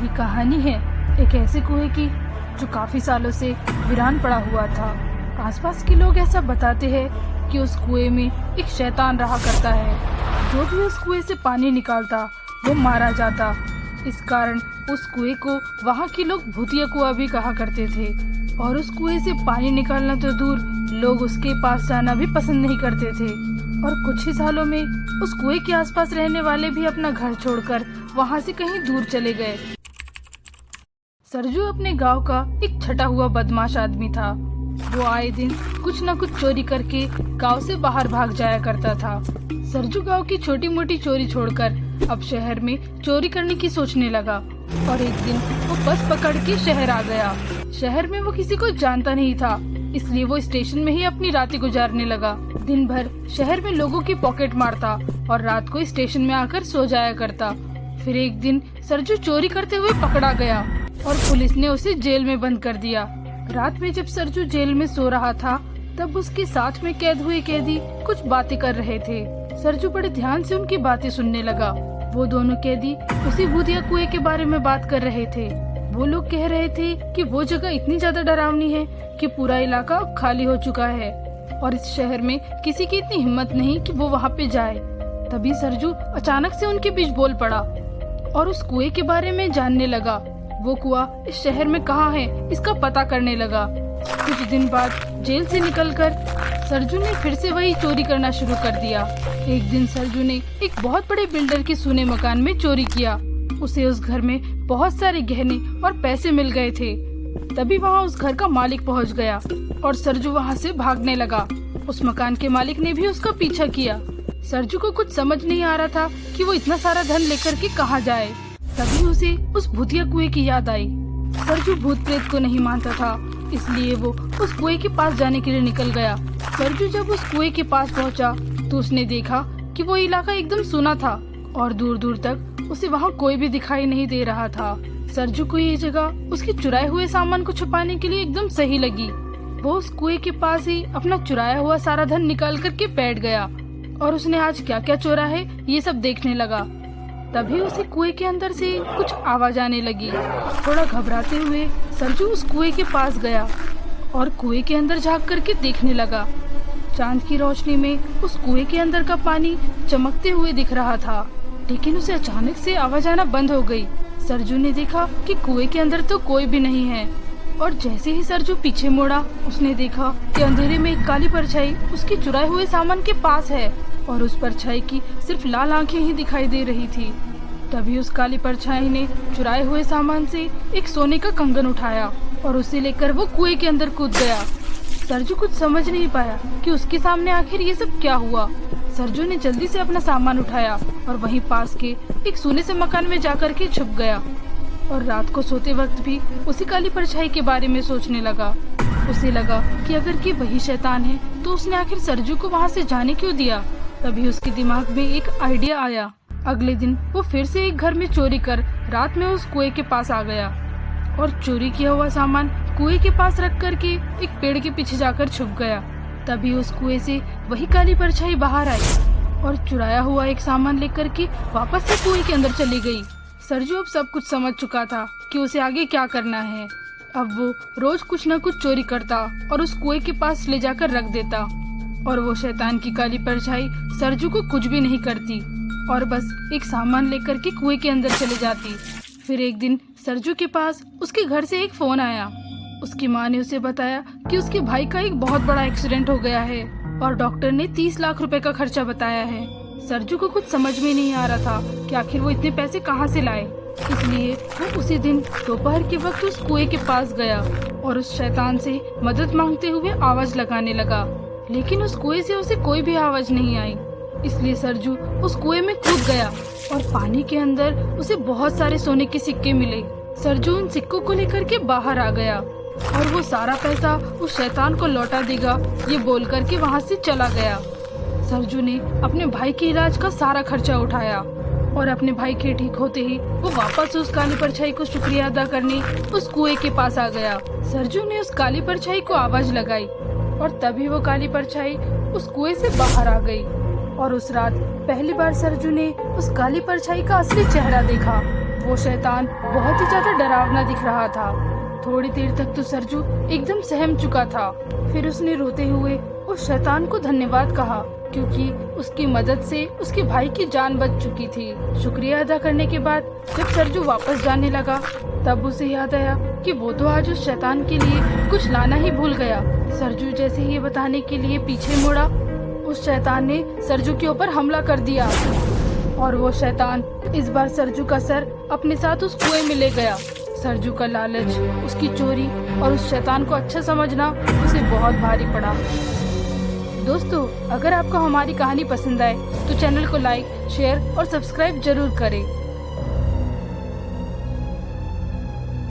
ये कहानी है एक ऐसे कुएं की जो काफी सालों से वीरान पड़ा हुआ था। आसपास के लोग ऐसा बताते हैं कि उस कुएं में एक शैतान रहा करता है। जो भी उस कुएं से पानी निकालता वो मारा जाता। इस कारण उस कुएं को वहाँ के लोग भूतिया कुआं भी कहा करते थे। और उस कुएं से पानी निकालना तो दूर, लोग उसके पास जाना भी पसंद नहीं करते थे। और कुछ ही सालों में उस कुएं के आसपास रहने वाले भी अपना घर छोड़कर वहाँ से कहीं दूर चले गए। सरजू अपने गांव का एक छटा हुआ बदमाश आदमी था। वो आए दिन कुछ न कुछ चोरी करके गांव से बाहर भाग जाया करता था। सरजू गांव की छोटी मोटी चोरी छोड़कर अब शहर में चोरी करने की सोचने लगा। और एक दिन वो बस पकड़ के शहर आ गया। शहर में वो किसी को जानता नहीं था, इसलिए वो स्टेशन में ही अपनी रातें गुजारने लगा। दिन भर शहर में लोगों की पॉकेट मारता और रात को स्टेशन में आकर सो जाया करता। फिर एक दिन सरजू चोरी करते हुए पकड़ा गया और पुलिस ने उसे जेल में बंद कर दिया। रात में जब सरजू जेल में सो रहा था, तब उसके साथ में कैद हुए कैदी कुछ बातें कर रहे थे। सरजू बड़े ध्यान से उनकी बातें सुनने लगा। वो दोनों कैदी उसी भूतिया कुएं के बारे में बात कर रहे थे। वो लोग कह रहे थे कि वो जगह इतनी ज्यादा डरावनी है कि पूरा इलाका अब खाली हो चुका है और इस शहर में किसी की इतनी हिम्मत नहीं कि वो वहाँ पे जाए। तभी सरजू अचानक से उनके बीच बोल पड़ा और उस कुएं के बारे में जानने लगा। वो कुआं इस शहर में कहाँ है, इसका पता करने लगा। कुछ दिन बाद जेल से निकलकर सरजू ने फिर से वही चोरी करना शुरू कर दिया। एक दिन सरजू ने एक बहुत बड़े बिल्डर के सूने मकान में चोरी किया। उसे उस घर में बहुत सारे गहने और पैसे मिल गए थे। तभी वहाँ उस घर का मालिक पहुँच गया और सरजू वहाँ से भागने लगा। उस मकान के मालिक ने भी उसका पीछा किया। सरजू को कुछ समझ नहीं आ रहा था कि वो इतना सारा धन लेकर के कहाँ जाए। तभी उसे उस भूतिया कुएं की याद आई। सरजू भूत प्रेत को नहीं मानता था, इसलिए वो उस कुएं के पास जाने के लिए निकल गया। सरजू जब उस कुएं के पास पहुंचा तो उसने देखा कि वो इलाका एकदम सूना था और दूर दूर तक उसे वहाँ कोई भी दिखाई नहीं दे रहा था। सरजू को ये जगह उसके चुराए हुए सामान को छुपाने के लिए एकदम सही लगी। वो उस कुएं के पास ही अपना चुराया हुआ सारा धन निकाल करके बैठ गया और उसने आज क्या क्या चोरा है ये सब देखने लगा। तभी उसे कुएं के अंदर से कुछ आवाज आने लगी। थोड़ा घबराते हुए सरजू उस कुएं के पास गया और कुएं के अंदर झांक करके देखने लगा। चांद की रोशनी में उस कुएं के अंदर का पानी चमकते हुए दिख रहा था, लेकिन उसे अचानक से आवाज आना बंद हो गई। सरजू ने देखा कि कुएं के अंदर तो कोई भी नहीं है और जैसे ही सरजू पीछे मुड़ा, उसने देखा कि अंधेरे में एक काली परछाई उसके चुराए हुए सामान के पास है और उस परछाई की सिर्फ लाल आंखें ही दिखाई दे रही थी। तभी उस काली परछाई ने चुराए हुए सामान से एक सोने का कंगन उठाया और उसे लेकर वो कुएं के अंदर कूद गया। सरजू कुछ समझ नहीं पाया कि उसके सामने आखिर ये सब क्या हुआ। सरजू ने जल्दी से अपना सामान उठाया और वहीं पास के एक सोने से मकान में जाकर के छुप गया और रात को सोते वक्त भी उसी काली परछाई के बारे में सोचने लगा। उसे लगा कि अगर कि वही शैतान है तो उसने आखिर सरजू को वहाँ से जाने क्यों दिया। तभी उसके दिमाग में एक आइडिया आया। अगले दिन वो फिर से एक घर में चोरी कर रात में उस कुएं के पास आ गया और चोरी किया हुआ सामान कुएं के पास रख करके एक पेड़ के पीछे जाकर छुप गया। तभी उस कुएं से वही काली परछाई बाहर आई और चुराया हुआ एक सामान लेकर के वापस से कुएं के अंदर चली गई। सरजू अब सब कुछ समझ चुका था कि उसे आगे क्या करना है। अब वो रोज कुछ न कुछ चोरी करता और उस कुएं के पास ले जाकर रख देता और वो शैतान की काली परछाई सरजू को कुछ भी नहीं करती और बस एक सामान लेकर के कुएं के अंदर चले जाती। फिर एक दिन सरजू के पास उसके घर से एक फोन आया। उसकी माँ ने उसे बताया कि उसके भाई का एक बहुत बड़ा एक्सीडेंट हो गया है और डॉक्टर ने 30 लाख रुपए का खर्चा बताया है। सरजू को कुछ समझ में नहीं आ रहा था कि आखिर वो इतने पैसे कहाँ से लाए, इसलिए वो उसी दिन दोपहर के वक्त उस कुएं के पास गया और उस शैतान से मदद मांगते हुए आवाज लगाने लगा। लेकिन उस कुएं से उसे कोई भी आवाज नहीं आई, इसलिए सरजू उस कुएं में कूद गया और पानी के अंदर उसे बहुत सारे सोने के सिक्के मिले। सरजू उन सिक्कों को लेकर के बाहर आ गया और वो सारा पैसा उस शैतान को लौटा देगा ये बोल करके वहाँ से चला गया। सरजू ने अपने भाई के इलाज का सारा खर्चा उठाया और अपने भाई के ठीक होते ही वो वापस उस काली परछाई को शुक्रिया अदा करने उस कुएं के पास आ गया। सरजू ने उस काली परछाई को आवाज लगाई और तभी वो काली परछाई उस कुएं से बाहर आ गई और उस रात पहली बार सरजू ने उस काली परछाई का असली चेहरा देखा। वो शैतान बहुत ही ज्यादा डरावना दिख रहा था। थोड़ी देर तक तो सरजू एकदम सहम चुका था। फिर उसने रोते हुए उस शैतान को धन्यवाद कहा, क्योंकि उसकी मदद से उसके भाई की जान बच चुकी थी। शुक्रिया अदा करने के बाद जब सरजू वापस जाने लगा, तब उसे याद आया कि वो तो आज उस शैतान के लिए कुछ लाना ही भूल गया। सरजू जैसे ही ये बताने के लिए पीछे मुड़ा, उस शैतान ने सरजू के ऊपर हमला कर दिया और वो शैतान इस बार सरजू का सर अपने साथ उस कुएं में ले गया। सरजू का लालच, उसकी चोरी और उस शैतान को अच्छा समझना उसे बहुत भारी पड़ा। दोस्तों, अगर आपको हमारी कहानी पसंद आए तो चैनल को लाइक, शेयर और सब्सक्राइब जरूर करें।